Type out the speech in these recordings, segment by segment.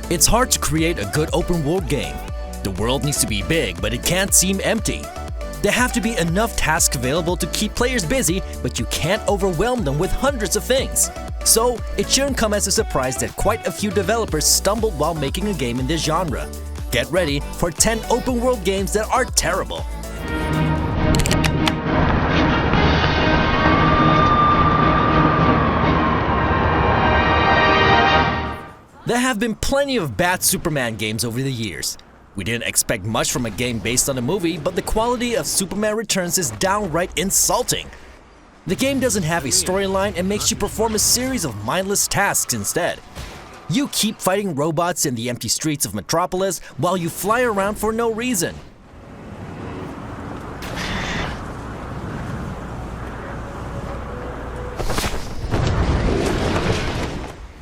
It's hard to create a good open-world game. The world needs to be big, but it can't seem empty. There have to be enough tasks available to keep players busy, but you can't overwhelm them with hundreds of things. So, it shouldn't come as a surprise that quite a few developers stumbled while making a game in this genre. Get ready for 10 open-world games that are terrible. There have been plenty of bad Superman games over the years. We didn't expect much from a game based on a movie, but the quality of Superman Returns is downright insulting. The game doesn't have a storyline and makes you perform a series of mindless tasks instead. You keep fighting robots in the empty streets of Metropolis while you fly around for no reason.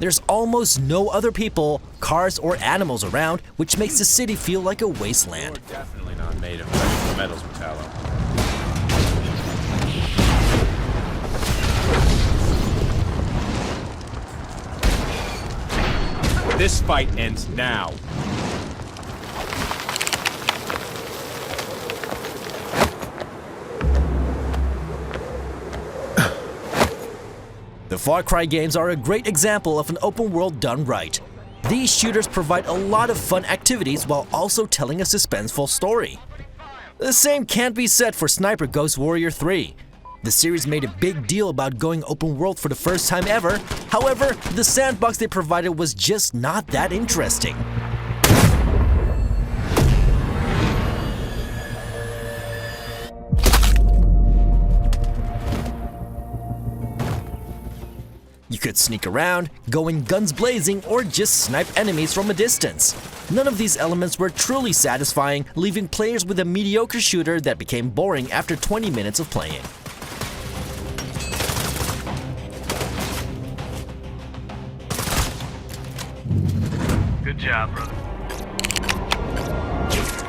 There's almost no other people, cars, or animals around, which makes the city feel like a wasteland. We're definitely not made of precious metals, Metallo. This fight ends now. The Far Cry games are a great example of an open world done right. These shooters provide a lot of fun activities while also telling a suspenseful story. The same can't be said for Sniper Ghost Warrior 3. The series made a big deal about going open world for the first time ever. However, the sandbox they provided was just not that interesting. You could sneak around, go in guns blazing, or just snipe enemies from a distance. None of these elements were truly satisfying, leaving players with a mediocre shooter that became boring after 20 minutes of playing. Good job, brother.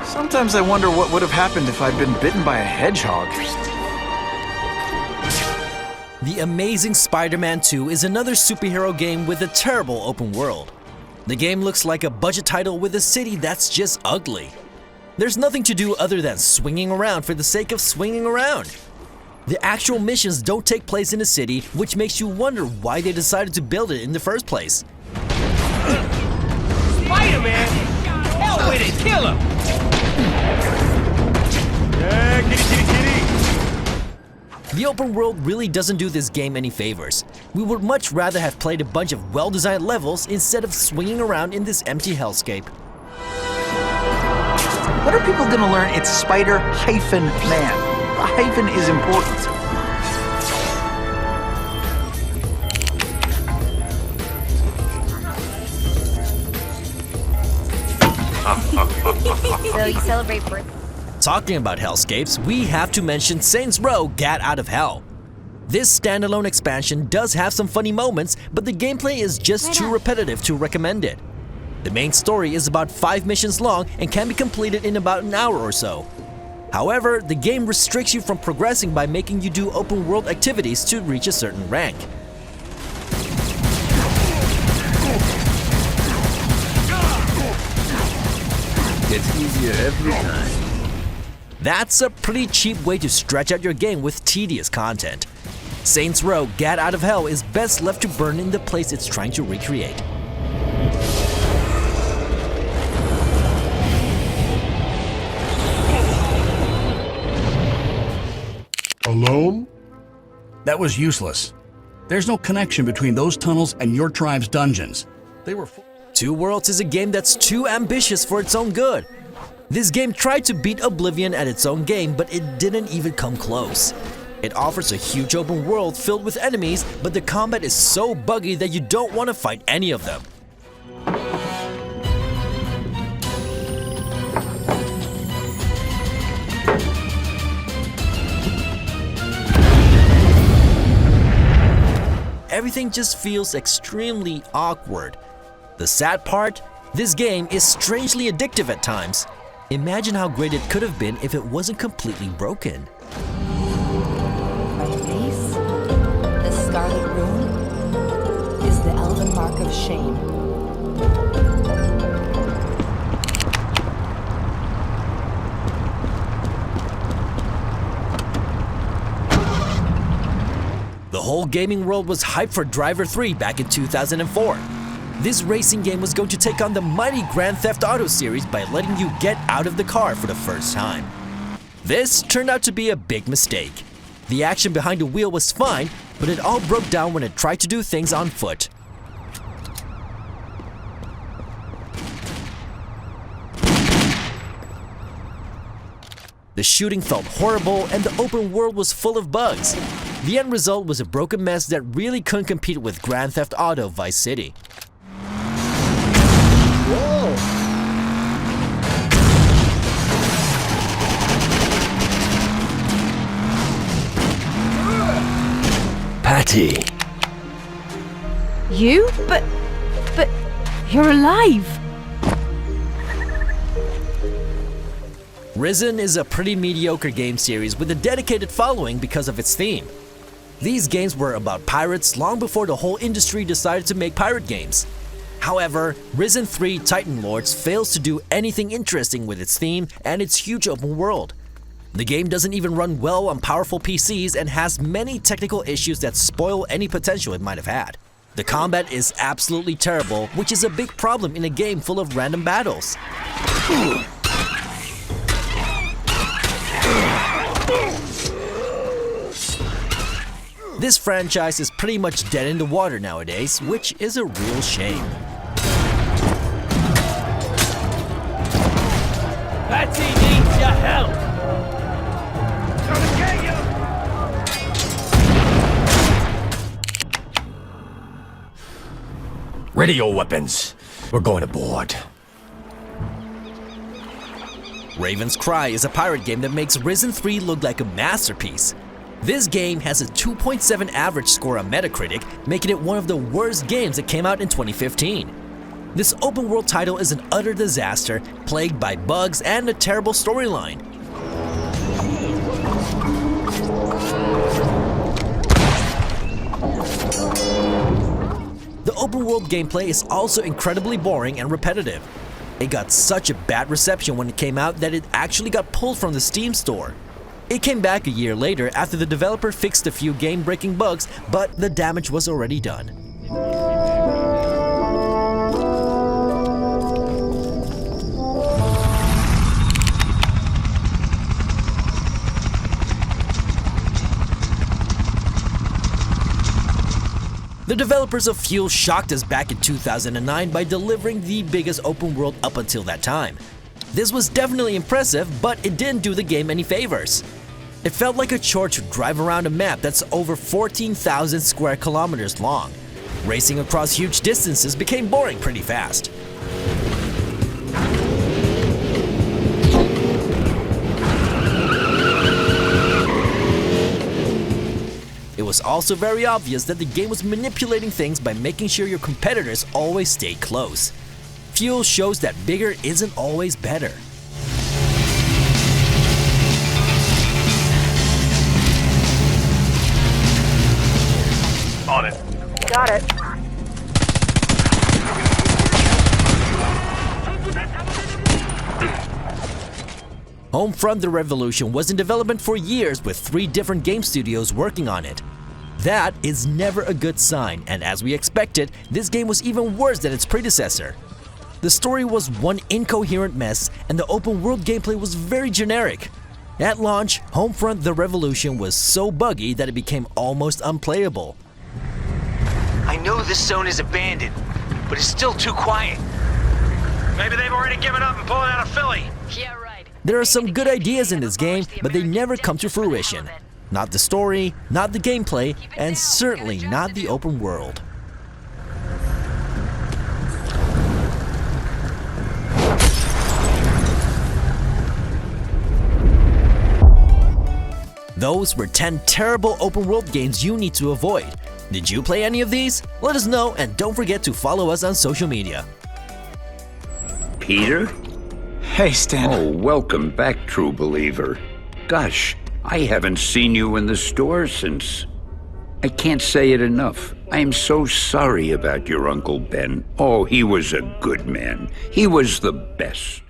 Sometimes I wonder what would have happened if I'd been bitten by a hedgehog. The Amazing Spider-Man 2 is another superhero game with a terrible open world. The game looks like a budget title with a city that's just ugly. There's nothing to do other than swinging around for the sake of swinging around. The actual missions don't take place in the city, which makes you wonder why they decided to build it in the first place. Spider-Man! Hell with it! Kill him! Yeah, kitty, kitty, kitty! The open world really doesn't do this game any favors. We would much rather have played a bunch of well-designed levels instead of swinging around in this empty hellscape. What are people gonna learn? It's Spider-Man. The hyphen is important. So you celebrate birthday? Talking about hellscapes, we have to mention Saints Row Gat Out of Hell. This standalone expansion does have some funny moments, but the gameplay is just too repetitive to recommend it. The main story is about 5 missions long and can be completed in about an hour or so. However, the game restricts you from progressing by making you do open world activities to reach a certain rank. It's easier every time. That's a pretty cheap way to stretch out your game with tedious content. Saints Row Gat Out of Hell is best left to burn in the place it's trying to recreate. Alone? That was useless. There's no connection between those tunnels and your tribe's dungeons. They were Two Worlds is a game that's too ambitious for its own good. This game tried to beat Oblivion at its own game, but it didn't even come close. It offers a huge open world filled with enemies, but the combat is so buggy that you don't want to fight any of them. Everything just feels extremely awkward. The sad part? This game is strangely addictive at times. Imagine how great it could have been if it wasn't completely broken. Release. The Scarlet Rune is the elven mark of shame. whole gaming world was hyped for Driver 3 back in 2004. This racing game was going to take on the mighty Grand Theft Auto series by letting you get out of the car for the first time. This turned out to be a big mistake. The action behind the wheel was fine, but it all broke down when it tried to do things on foot. The shooting felt horrible and the open world was full of bugs. The end result was a broken mess that really couldn't compete with Grand Theft Auto Vice City. Whoa! Patty. You? But you're alive. Risen is a pretty mediocre game series with a dedicated following because of its theme. These games were about pirates long before the whole industry decided to make pirate games. However, Risen 3 Titan Lords fails to do anything interesting with its theme and its huge open world. The game doesn't even run well on powerful PCs and has many technical issues that spoil any potential it might have had. The combat is absolutely terrible, which is a big problem in a game full of random battles. This franchise is pretty much dead in the water nowadays, which is a real shame. Patsy needs your help! Gonna get you! Ready your weapons. We're going aboard. Raven's Cry is a pirate game that makes Risen 3 look like a masterpiece. This game has a 2.7 average score on Metacritic, making it one of the worst games that came out in 2015. This open world title is an utter disaster, plagued by bugs and a terrible storyline. The open world gameplay is also incredibly boring and repetitive. It got such a bad reception when it came out that it actually got pulled from the Steam store. It came back a year later after the developer fixed a few game-breaking bugs, but the damage was already done. The developers of Fuel shocked us back in 2009 by delivering the biggest open world up until that time. This was definitely impressive, but it didn't do the game any favors. It felt like a chore to drive around a map that's over 14,000 square kilometers long. Racing across huge distances became boring pretty fast. It was also very obvious that the game was manipulating things by making sure your competitors always stayed close. Fuel shows that bigger isn't always better. On it. Got it. Homefront: The Revolution was in development for years with 3 different game studios working on it. That is never a good sign, and as we expected, this game was even worse than its predecessor. The story was one incoherent mess, and the open world gameplay was very generic. At launch, Homefront: The Revolution was so buggy that it became almost unplayable. I know this zone is abandoned, but it's still too quiet. Maybe they've already given up and pulling out of Philly. Yeah, right. There are some good ideas in this game, but they never come to fruition. Not the story, not the gameplay, and certainly not the open world. Those were 10 terrible open world games you need to avoid. Did you play any of these? Let us know, and don't forget to follow us on social media. Peter? Hey, Stan. Oh, welcome back, true believer. Gosh, I haven't seen you in the store since... I can't say it enough. I am so sorry about your Uncle Ben. Oh, he was a good man. He was the best.